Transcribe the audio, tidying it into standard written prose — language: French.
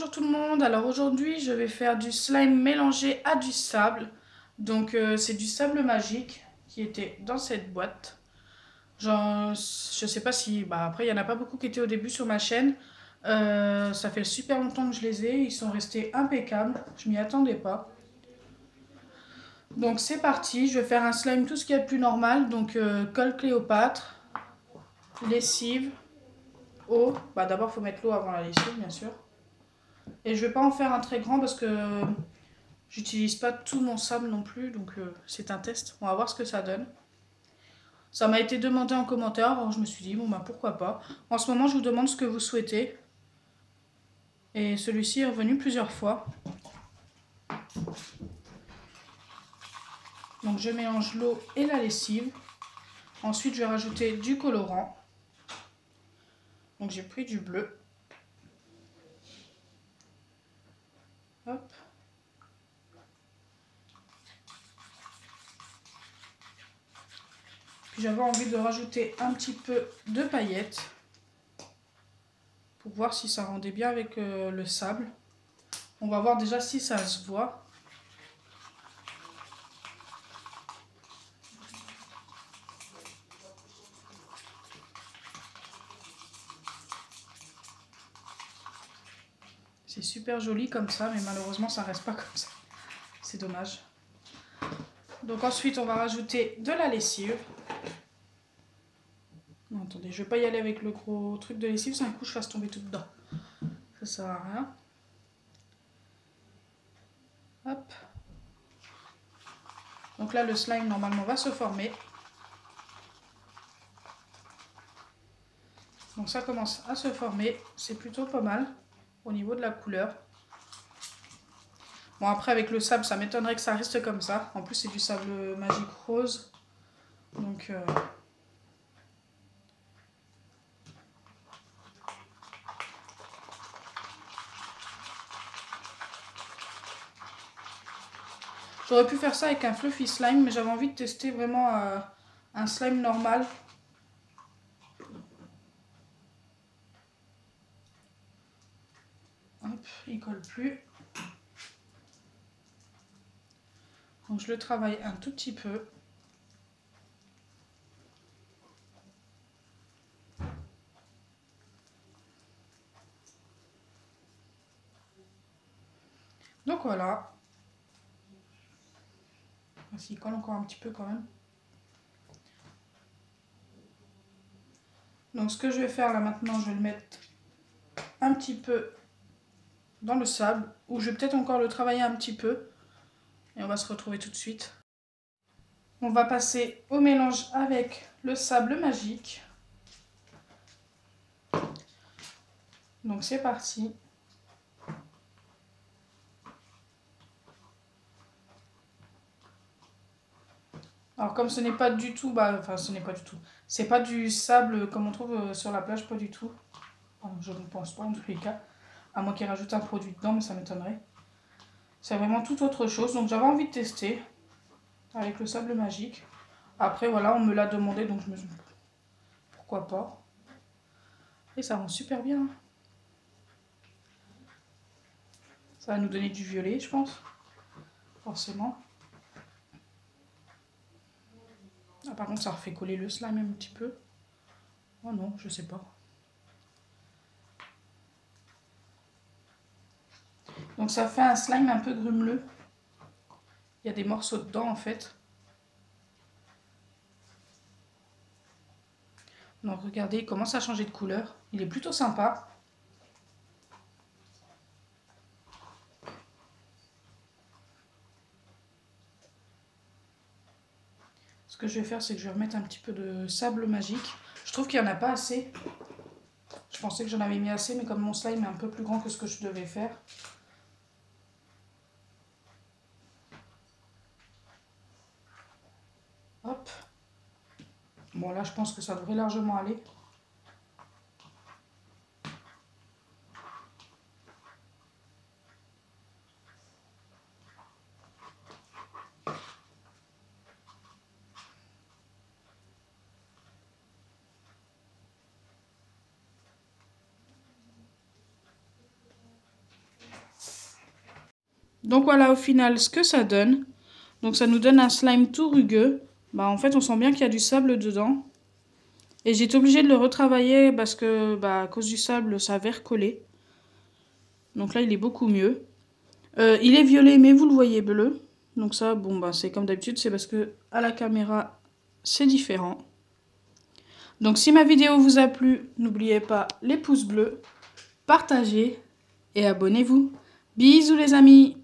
Bonjour tout le monde, alors aujourd'hui je vais faire du slime mélangé à du sable. Donc c'est du sable magique qui était dans cette boîte. Genre, je sais pas si... Bah, après il n'y en a pas beaucoup qui étaient au début sur ma chaîne. Ça fait super longtemps que je les ai, ils sont restés impeccables, je m'y attendais pas. Donc c'est parti, je vais faire un slime tout ce qu'il y a de plus normal. Donc colle Cléopâtre, lessive, eau. Bah d'abord il faut mettre l'eau avant la lessive bien sûr. Et je vais pas en faire un très grand parce que j'utilise pas tout mon sable non plus, donc c'est un test. On va voir ce que ça donne. Ça m'a été demandé en commentaire, alors je me suis dit, bon bah pourquoi pas. En ce moment, je vous demande ce que vous souhaitez. Et celui-ci est revenu plusieurs fois. Donc je mélange l'eau et la lessive. Ensuite, je vais rajouter du colorant. Donc j'ai pris du bleu. Hop. Puis j'avais envie de rajouter un petit peu de paillettes pour voir si ça rendait bien avec le sable. On va voir déjà si ça se voit. C'est super joli comme ça, mais malheureusement ça reste pas comme ça. C'est dommage. Donc ensuite on va rajouter de la lessive. Non, attendez, je vais pas y aller avec le gros truc de lessive, c'est un coup je fasse tomber tout dedans. Ça sert à rien. Hop. Donc là le slime normalement va se former. Donc ça commence à se former, c'est plutôt pas mal au niveau de la couleur. Bon après avec le sable ça m'étonnerait que ça reste comme ça. En plus c'est du sable magique rose. Donc j'aurais pu faire ça avec un fluffy slime, mais j'avais envie de tester vraiment un slime normal. Hop, il colle plus. Donc je le travaille un tout petit peu. Donc voilà. Il colle encore un petit peu quand même. Donc ce que je vais faire là maintenant, je vais le mettre un petit peu dans le sable. Ou je vais peut-être encore le travailler un petit peu. Et on va se retrouver tout de suite. On va passer au mélange avec le sable magique. Donc c'est parti. Alors comme ce n'est pas du tout, c'est pas du sable comme on trouve sur la plage, pas du tout. Enfin, je ne pense pas en tous les cas. À moins qu'ils rajoutent un produit dedans, mais ça m'étonnerait. C'est vraiment tout autre chose. Donc j'avais envie de tester avec le sable magique. Après voilà, on me l'a demandé, donc je me suis dit, pourquoi pas. Et ça rend super bien. Ça va nous donner du violet, je pense. Forcément. Ah, par contre, ça refait coller le slime un petit peu. Oh non, je sais pas. Donc ça fait un slime un peu grumeleux. Il y a des morceaux dedans en fait. Donc regardez, il commence à changer de couleur. Il est plutôt sympa. Ce que je vais faire, c'est que je vais remettre un petit peu de sable magique. Je trouve qu'il n'y en a pas assez. Je pensais que j'en avais mis assez, mais comme mon slime est un peu plus grand que ce que je devais faire. Hop. Bon là, je pense que ça devrait largement aller. Donc voilà au final ce que ça donne. Donc ça nous donne un slime tout rugueux. Bah, en fait on sent bien qu'il y a du sable dedans. Et j'ai été obligée de le retravailler parce que bah, à cause du sable ça avait recollé. Donc là il est beaucoup mieux. Il est violet mais vous le voyez bleu. Donc ça bon bah c'est comme d'habitude, c'est parce que à la caméra c'est différent. Donc si ma vidéo vous a plu, n'oubliez pas les pouces bleus, partagez et abonnez-vous. Bisous les amis!